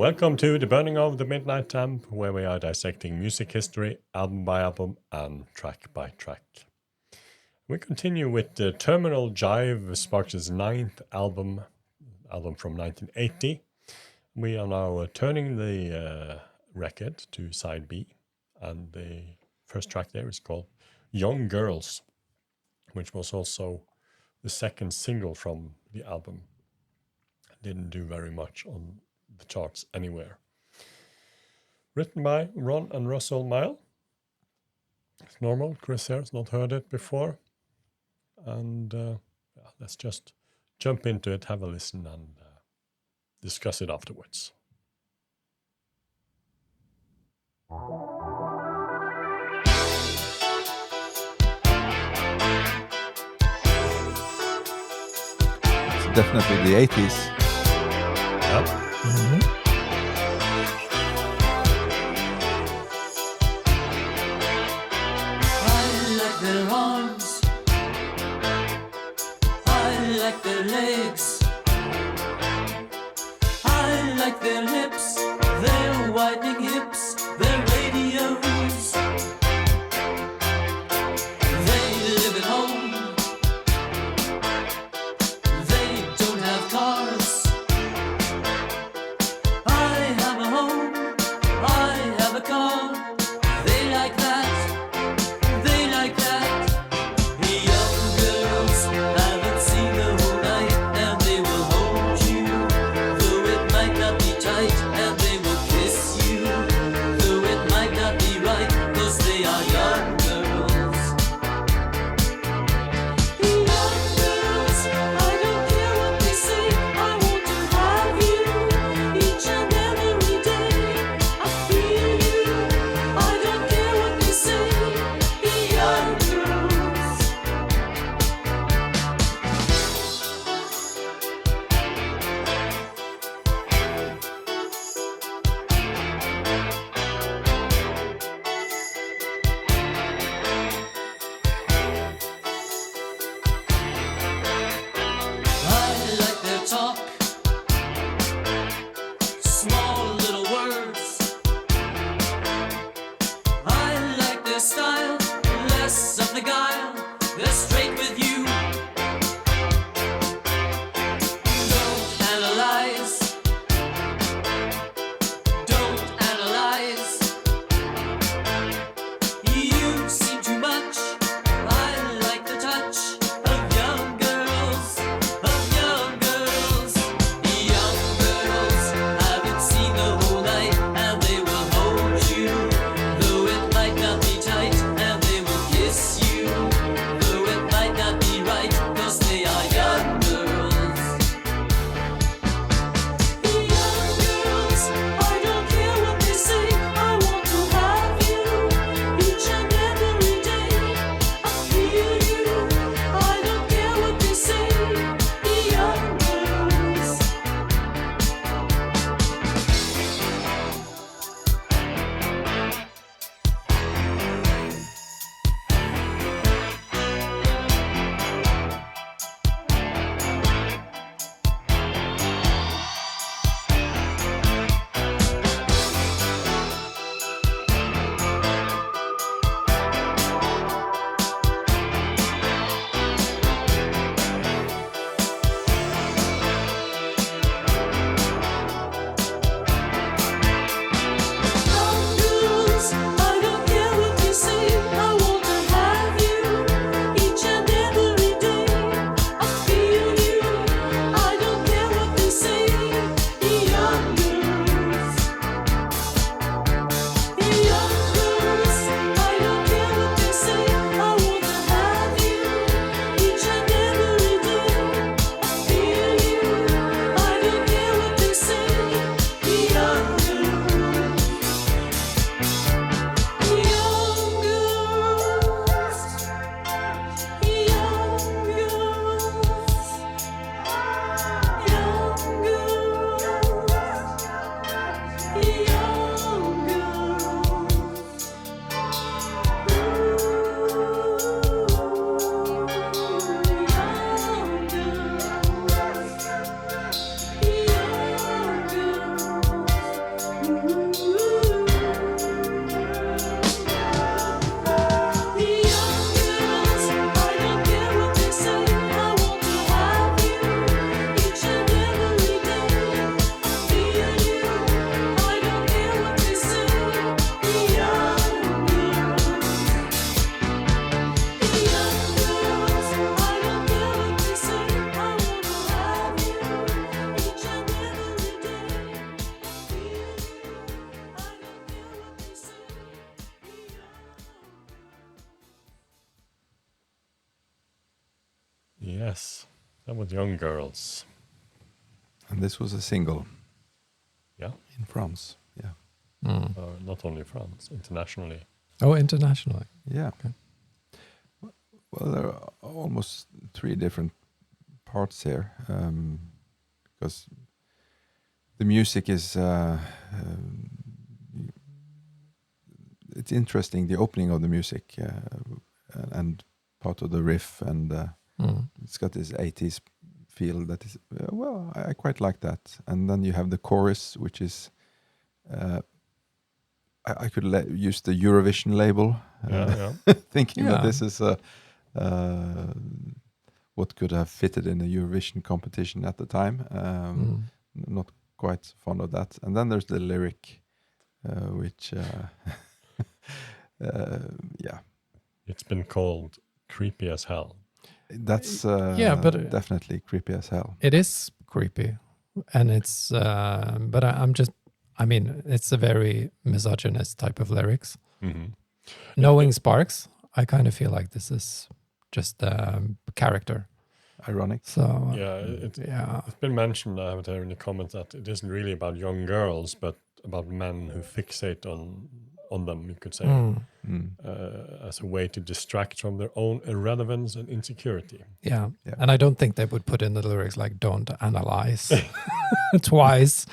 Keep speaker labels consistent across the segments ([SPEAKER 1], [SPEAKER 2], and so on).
[SPEAKER 1] Welcome to The Burning of the Midnight Lamp, where we are dissecting music history, album by album, and track by track. We continue with the Terminal Jive, Sparks' ninth album from 1980. We are now turning the record to side B, and the first track there is called Young Girls, which was also the second single from the album. Didn't do very much on the charts anywhere. Written by Ron and Russell Mile. It's normal, Chris here has not heard it before. And let's just jump into it, have a listen, and discuss it afterwards.
[SPEAKER 2] It's definitely the 80s.
[SPEAKER 1] Yeah.
[SPEAKER 3] I like their arms, I like their legs, I like their lips, their widening hips, their radios. They live at home, they don't have cars. I have a home, I have a car. They like that, they like that. Young girls haven't seen the whole night, and they will hold you, though it might not be time.
[SPEAKER 1] Yes, that was Young Girls.
[SPEAKER 2] And this was a single
[SPEAKER 1] Yeah,
[SPEAKER 2] in France. Yeah.
[SPEAKER 1] not only France, internationally.
[SPEAKER 4] Oh, internationally.
[SPEAKER 2] Yeah.
[SPEAKER 4] Okay.
[SPEAKER 2] Well, there are almost 3 different parts here, because the music is it's interesting. The opening of the music and part of the riff, and it's got this 80s feel that is well. I quite like that. And then you have the chorus, which is I could use the Eurovision label,
[SPEAKER 1] Yeah.
[SPEAKER 2] thinking that
[SPEAKER 4] Yeah.
[SPEAKER 2] this is what could have fitted in a Eurovision competition at the time. Not quite fond of that. And then there's the lyric, which, yeah,
[SPEAKER 1] It's been called creepy as hell.
[SPEAKER 2] that's
[SPEAKER 4] Yeah, but
[SPEAKER 2] definitely creepy as hell.
[SPEAKER 4] it is creepy, and it's. But I mean, it's a very misogynist type of lyrics.
[SPEAKER 1] Mm-hmm.
[SPEAKER 4] Knowing Sparks, I kind of feel like this is just character.
[SPEAKER 2] Ironic.
[SPEAKER 4] So
[SPEAKER 1] Yeah,
[SPEAKER 4] yeah,
[SPEAKER 1] it's been mentioned, I have it here in the comments, that it isn't really about young girls, but about men who fixate on them, you could say, as a way to distract from their own irrelevance and insecurity.
[SPEAKER 4] yeah,
[SPEAKER 2] Yeah.
[SPEAKER 4] and I don't think they would put in the lyrics like "Don't analyze" twice,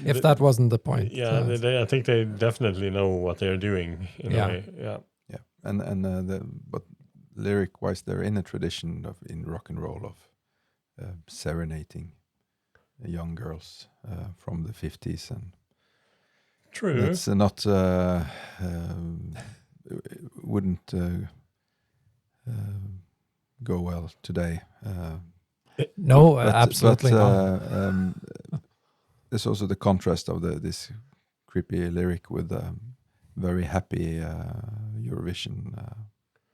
[SPEAKER 4] if that wasn't the point.
[SPEAKER 1] Yeah,
[SPEAKER 4] So
[SPEAKER 1] I think they definitely know what they're doing in
[SPEAKER 4] Yeah.
[SPEAKER 1] a way. Yeah.
[SPEAKER 2] Yeah, and but lyric wise, they're in a tradition in rock and roll of serenading young girls from the 50s, and
[SPEAKER 1] True.
[SPEAKER 2] that's not wouldn't go well today.
[SPEAKER 4] no,
[SPEAKER 2] But-
[SPEAKER 4] absolutely
[SPEAKER 2] but,
[SPEAKER 4] not.
[SPEAKER 2] There's also the contrast of this creepy lyric with very happy Eurovision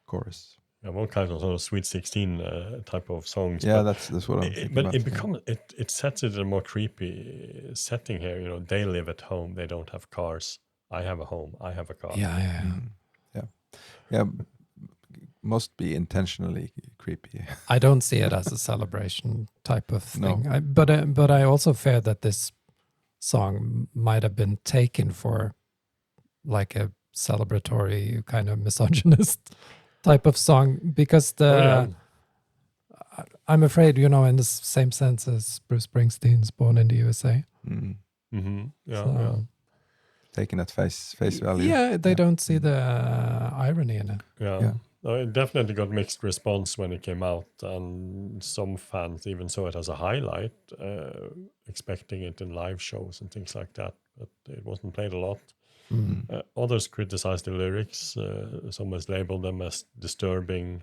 [SPEAKER 2] chorus.
[SPEAKER 1] Yeah, one kind of sort of Sweet 16 type of songs.
[SPEAKER 2] Yeah,
[SPEAKER 1] but
[SPEAKER 2] that's what I'm thinking
[SPEAKER 1] but
[SPEAKER 2] about.
[SPEAKER 1] it becomes it sets it in a more creepy setting here. You know, they live at home, they don't have cars. I have a home, I have a car.
[SPEAKER 4] Yeah.
[SPEAKER 2] Yeah, must be intentionally creepy.
[SPEAKER 4] I don't see it as a celebration type of
[SPEAKER 2] No.
[SPEAKER 4] thing. But I also fear that this song might have been taken for like a celebratory kind of misogynist type of song, because I'm afraid, you know, in the same sense as Bruce Springsteen's Born in the USA.
[SPEAKER 2] Mm.
[SPEAKER 1] Mm-hmm. Yeah,
[SPEAKER 4] So,
[SPEAKER 1] yeah.
[SPEAKER 2] Taken at face value.
[SPEAKER 4] yeah, they don't see the irony in it.
[SPEAKER 1] Yeah.
[SPEAKER 2] Yeah.
[SPEAKER 1] No, it definitely got mixed response when it came out, and some fans even saw it as a highlight, expecting it in live shows and things like that. But it wasn't played a lot. Others criticized the lyrics. Some has labeled them as disturbing,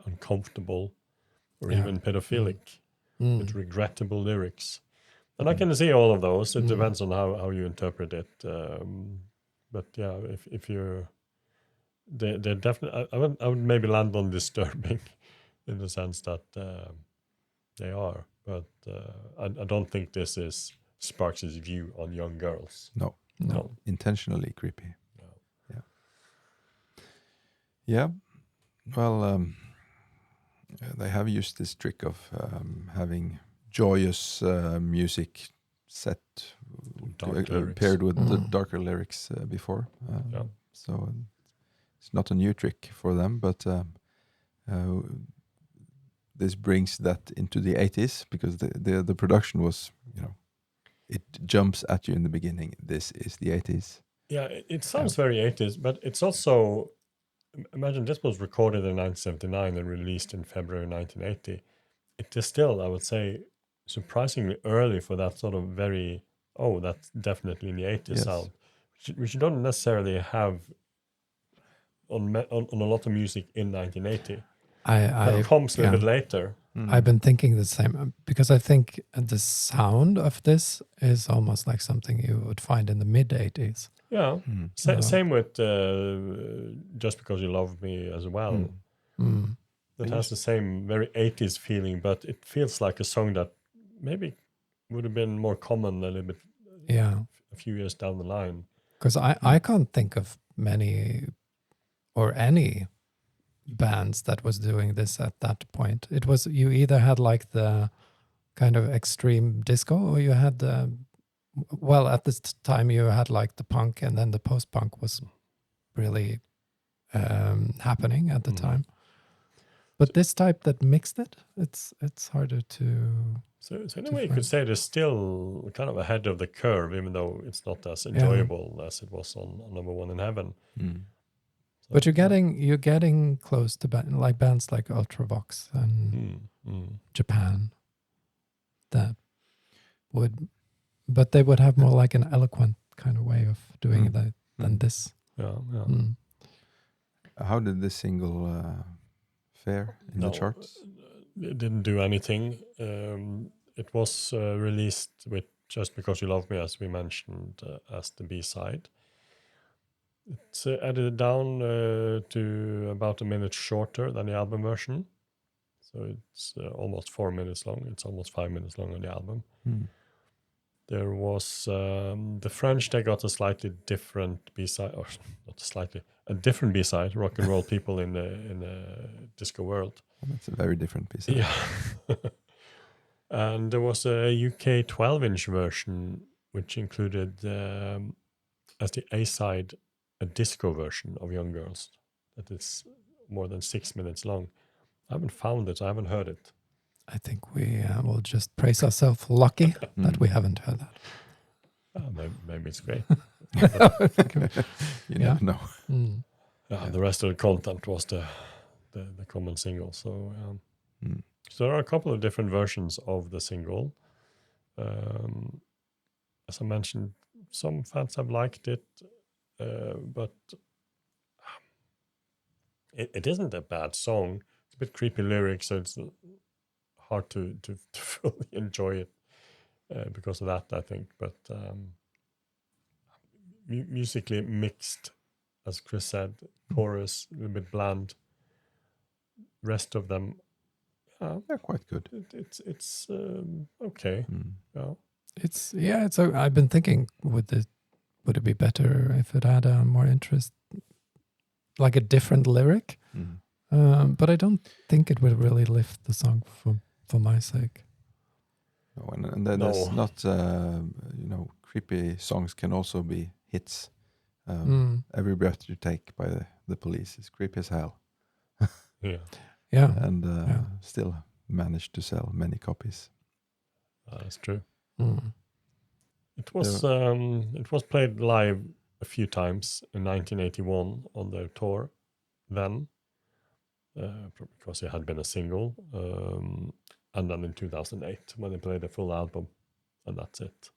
[SPEAKER 1] uncomfortable, or
[SPEAKER 4] Yeah.
[SPEAKER 1] even pedophilic, with regrettable lyrics. And I can see all of those. It depends on how you interpret it. But yeah, if you're they're definitely. I would maybe land on disturbing, in the sense that they are. But I don't think this is Sparks' view on young girls.
[SPEAKER 2] No,
[SPEAKER 4] No.
[SPEAKER 2] intentionally creepy.
[SPEAKER 1] No.
[SPEAKER 2] Yeah. Well, they have used this trick of having joyous music set
[SPEAKER 1] Dark lyrics.
[SPEAKER 2] paired with the darker lyrics before.
[SPEAKER 1] Yeah.
[SPEAKER 2] So it's not a new trick for them, but this brings that into the 80s, because the production was, you know, it jumps at you in the beginning. This is the 80s.
[SPEAKER 1] Yeah, it sounds very 80s, but it's also, imagine this was recorded in 1979 and released in February 1980. It is still, I would say, surprisingly early for that sort of very, that's definitely in the 80s
[SPEAKER 2] Yes.
[SPEAKER 1] sound, which you don't necessarily have on a lot of music in 1980. That comes a little bit later.
[SPEAKER 4] I've been thinking the same, because I think the sound of this is almost like something you would find in the mid 80s.
[SPEAKER 1] Yeah.
[SPEAKER 4] Yeah.
[SPEAKER 1] Same with Just Because You Love Me as well. It has the same very 80s feeling, but it feels like a song that maybe would have been more common a little bit
[SPEAKER 4] Yeah,
[SPEAKER 1] a few years down the line.
[SPEAKER 4] because I can't think of many or any bands that was doing this at that point. It was, you either had like the kind of extreme disco, or you had the, well, at this time you had like the punk, and then the post-punk was really happening at the time. But this type that mixed it, it's harder to.
[SPEAKER 1] So in a way, you could say they're still kind of ahead of the curve, even though it's not as enjoyable as it was on Number One in Heaven. So,
[SPEAKER 4] but you're getting close to like bands like Ultravox and Japan that would, but they would have more like an eloquent kind of way of doing that than this.
[SPEAKER 2] How did this single fare in the charts?
[SPEAKER 1] It didn't do anything. It was released with Just Because You Love Me, as we mentioned, as the B-side. It's edited down to about a minute shorter than the album version. So it's almost 4 minutes long. It's almost 5 minutes long on the album. There was the French, they got a slightly different B-side, or not slightly, a different B-side, Rock and Roll People in the Disco World.
[SPEAKER 2] That's a very different B-side.
[SPEAKER 1] Yeah. And there was a UK 12-inch version, which included, as the A-side, a disco version of Young Girls that is more than 6 minutes long. I haven't found it. I haven't heard it.
[SPEAKER 4] I think we will just praise ourselves lucky that we haven't heard that.
[SPEAKER 1] Maybe it's great.
[SPEAKER 2] You never know.
[SPEAKER 1] The rest of the content was the common single. So, so there are a couple of different versions of the single. As I mentioned, some fans have liked it, but it isn't a bad song. It's a bit creepy lyrics, so it's hard to fully enjoy it because of that, I think. But musically mixed, as Chris said, chorus a little bit bland. Rest of them,
[SPEAKER 2] They're quite good.
[SPEAKER 1] It's okay.
[SPEAKER 4] Yeah. So I've been thinking, would it be better if it had a more interest, like a different lyric? But I don't think it would really lift the song for my sake.
[SPEAKER 2] No, and there's not, creepy songs can also be hits. Every Breath You Take by the Police is creepy as hell. And still managed to sell many copies.
[SPEAKER 1] That's true. It was played live a few times in 1981 on their tour then, because it had been a single, and then in 2008 when they played the full album, and that's it.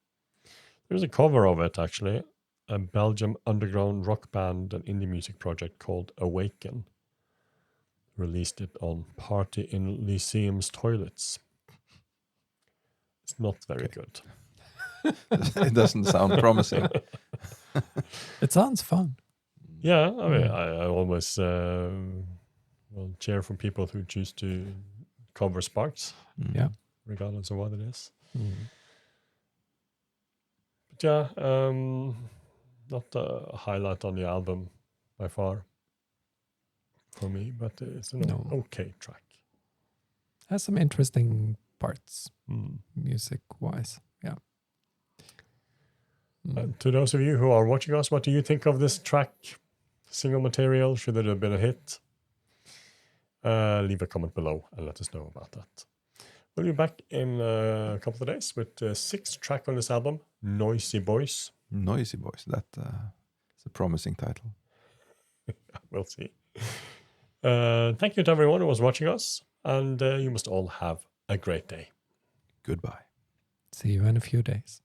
[SPEAKER 1] There's a cover of it, actually. A Belgium underground rock band and indie music project called Awaken released it on Party in Lyceum's Toilets. It's not very good.
[SPEAKER 2] It doesn't sound promising.
[SPEAKER 4] It sounds fun.
[SPEAKER 1] Yeah, I mean, I always will cheer for people who choose to cover Sparks. Regardless of what it is. But yeah, not a highlight on the album by far for me, but it's an okay track.
[SPEAKER 4] Has some interesting parts, music-wise. Yeah.
[SPEAKER 1] To those of you who are watching us, what do you think of this track? Single material, should it have been a hit? Leave a comment below and let us know about that. We'll be back in a couple of days with the 6th track on this album, Noisy Boys.
[SPEAKER 2] Noisy Boys, that's a promising title.
[SPEAKER 1] We'll see. Thank you to everyone who was watching us, and you must all have a great day.
[SPEAKER 2] Goodbye.
[SPEAKER 4] See you in a few days.